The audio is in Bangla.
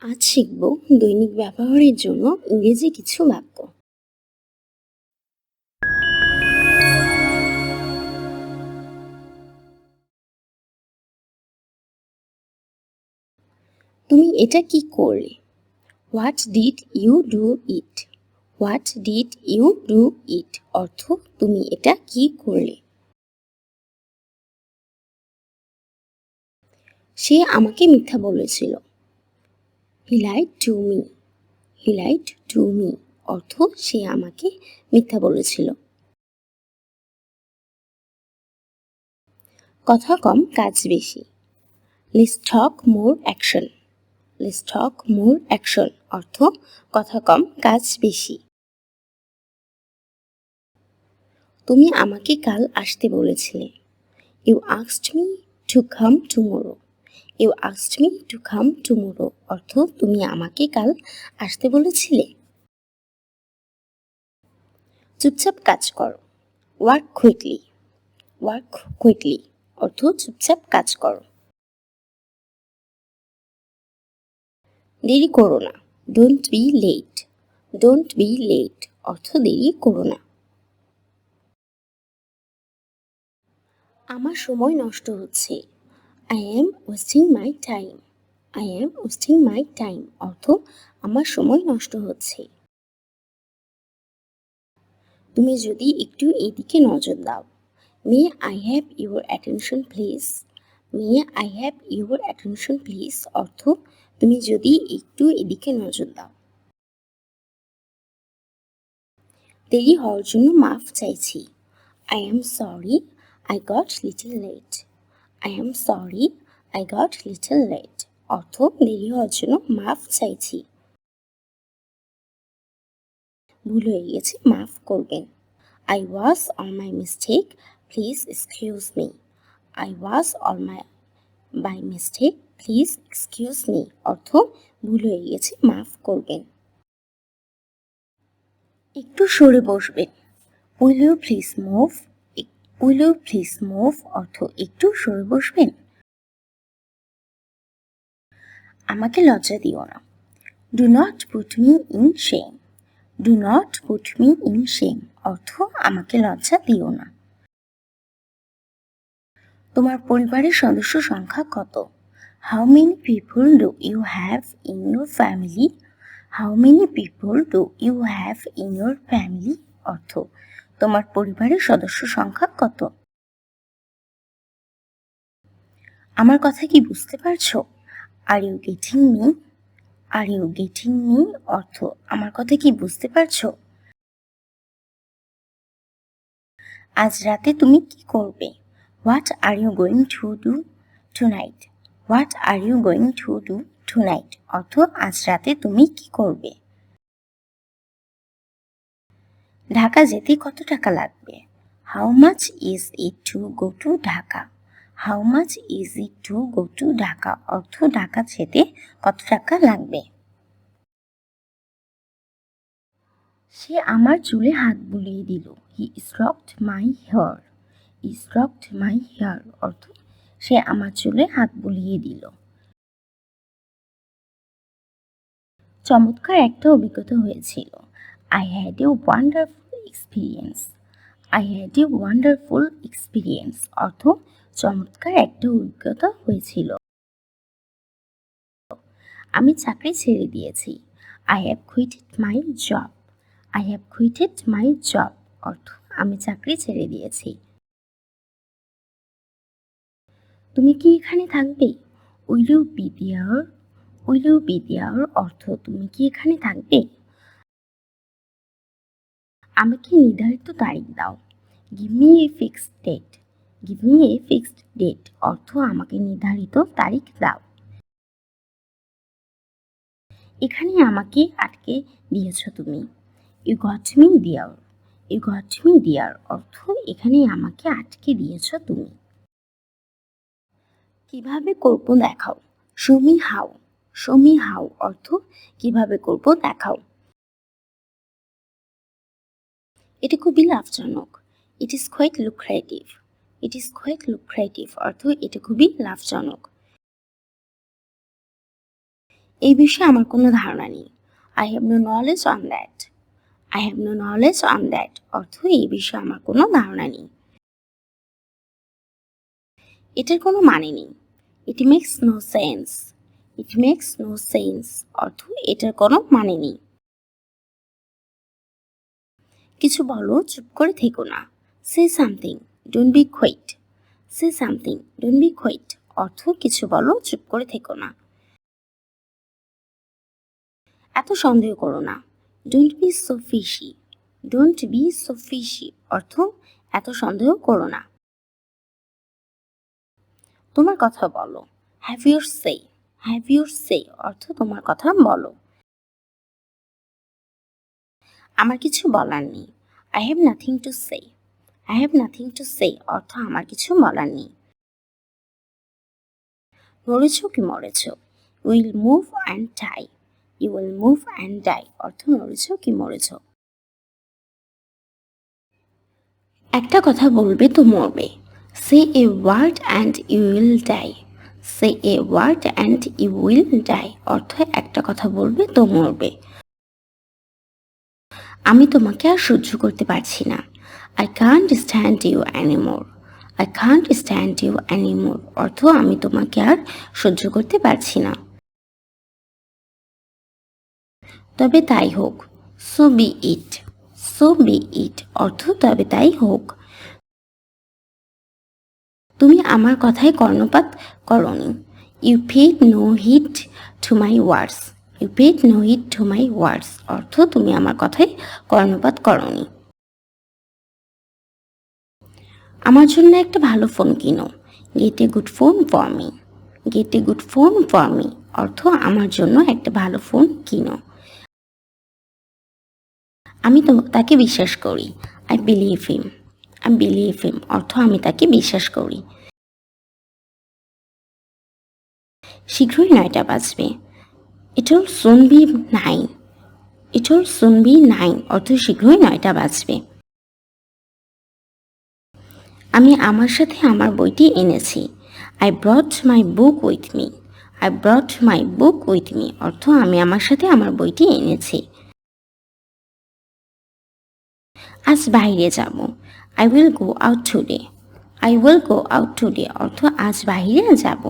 আজ শিখব দৈনিক ব্যবহারের জন্য ইংরেজি কিছু বাক্য। তুমি এটা কি করলে? What did you do it? What did you do it অর্থ তুমি এটা কি করলে? সে আমাকে মিথ্যা বলেছিল। He lied to me. He lied to me অর্থ সে আমাকে মিথ্যা বলেছিল। কথা কম কাজ বেশি। Let's talk more action. Let's talk more action অর্থ কথা কম কাজ বেশি। তুমি আমাকে কাল আসতে বলেছিলে। You asked me to come tomorrow. You asked me to come tomorrow অর্থ তুমি আমাকে কাল আসতে বলেছিলে। চুপচাপ কাজ করো। Work quickly. ওয়ার্ক কুইকলি অর্থ চুপচাপ কাজ করো। দেরি করো না। Don't be late. Don't be late অর্থ দেরি করো না। আমার সময় নষ্ট হচ্ছে। I am wasting my time. I am wasting my time অর্থ আমার সময় নষ্ট হচ্ছে। তুমি যদি একটু এদিকে নজর দাও। May I have your attention please? May I have your attention please অর্থ তুমি যদি একটু এদিকে নজর দাও। দেরি হওয়ার জন্য মাফ চাইছি। I am sorry I got little late. I am sorry I got little late অর্থ দেরি হওয়ার জন্য মাফ চাইছি। ভুল হয়ে গেছে মাফ করবেন। I was on my mistake please excuse me. I was on my by mistake please excuse me অর্থ ভুল হয়ে গেছে মাফ করবেন। একটু সরে বসবেন। Will you please move? Will you please move অর্থ একটু সরে বসবেন। আমাকে লজ্জা দিও না। Do not put me in shame. Do not put me in shame অর্থ আমাকে লজ্জা দিও না। তোমার পরিবারের সদস্য সংখ্যা কত? How many people do you have in your family? How many people do you have in your family অর্থ তোমার পরিবারের সদস্য সংখ্যা কত? আমার কথা কি বুঝতে পারছো? Are you getting me? Are you getting me অর্থ আমার কথা কি বুঝতে পারছো? আজ রাতে তুমি কি করবে? What are you going to do tonight? What are you going to do tonight অর্থ আজ রাতে তুমি কি করবে? ঢাকা যেতে কত টাকা লাগবে? How much is it to go to Dhaka? How much is it to go to Dhaka অর্থ ঢাকা যেতে কত টাকা লাগবে? সে আমার চুলে হাত বুলিয়ে দিল। He stroked my hair. He stroked my hair অর্থ সে আমার চুলে হাত বুলিয়ে দিল। চমৎকার একটা অভিজ্ঞতা হয়েছিল। I had a wonderful experience. I had a wonderful experience অর্থ চমৎকার একটা অভিজ্ঞতা হয়েছিল। আমি চাকরি ছেড়ে দিয়েছি। I have quitted my job. I have quitted my job অর্থ আমি চাকরি ছেড়ে দিয়েছি। তুমি কি এখানে থাকবে? Will you be there? Will you be there অর্থ তুমি কি এখানে থাকবে? আমাকে নির্ধারিত তারিখ দাও। Give me a fixed date. Give me a fixed date অর্থ আমাকে নির্ধারিত তারিখ দাও। এখানে আমাকে আটকে দিয়েছ তুমি। You got me there. You got me there অর্থ এখানে আমাকে আটকে দিয়েছ তুমি। কিভাবে করব দেখাও। Show me how. Show me how অর্থ কিভাবে করব দেখাও। এটা খুবই লাভজনক। It is quite lucrative. It is quite lucrative অর্থ এটা খুবই লাভজনক। এই বিষয়ে আমার কোনো ধারণা নেই। I have no knowledge on that. I have no knowledge on that. অর্থ এই বিষয়ে আমার কোনো ধারণা নেই। এটার কোনো মানে নেই। It makes no sense. It makes no sense. অর্থ এটার কোনো মানে নেই। কিছু বলো, চুপ করে থেকো না। Say something. Don't be quiet. Say something. Don't be quiet. অর্থ কিছু বলো, চুপ করে থেকো না। এত সন্দেহ করো না। Don't be so fishy. Don't be so fishy. অর্থ এত সন্দেহ করো না। তোমার কথা বলো। Have your say. Have your say. অর্থ তোমার কথা বলো। আমার কিছু বলার নেই। I have nothing to say. I have nothing to say. অর্থ আমার কিছু বলার নেই। মরেছ কি মরেছ? You will move and die. You will move and die. অর্থ মরেছ কি মরেছ? একটা কথা বলবে তো মরবে। Say a word and you will die. Say a word and you will die. অর্থ একটা কথা বলবে তো মরবে। আমি তোমাকে আর সহ্য করতে পারছি না। I can't stand you anymore. I can't stand you anymore. অর্থ আমি তোমাকে আর সহ্য করতে পারছি না। তবে তাই হোক। So be it. So be it. অর্থ তবে তাই হোক। তুমি আমার কথায় কর্ণপাত করনি। You paid no heed to my words. You paid no heed to my words. অর্থ তুমি আমার কথায় কর্ণপাত করনি। আমার জন্য একটা ভালো ফোন কিনো। Get a good phone for me. Get a good phone for me. অর্থ আমার জন্য একটা ভালো ফোন কিনো। আমি তাকে বিশ্বাস করি। I believe him. I believe him. অর্থ আমি তাকে বিশ্বাস করি। শীঘ্রই 9টা বাজবে। It will soon be 9. It will soon be 9. অর্থ শীঘ্রই 9টা বাজবে। আমি আমার সাথে আমার বইটি এনেছি। I brought my book with me. I brought my book with me. অর্থ আমি আমার সাথে আমার বইটি এনেছি। আজ বাইরে যাব। I will go out today. I will go out today. অর্থ আজ বাইরে যাব।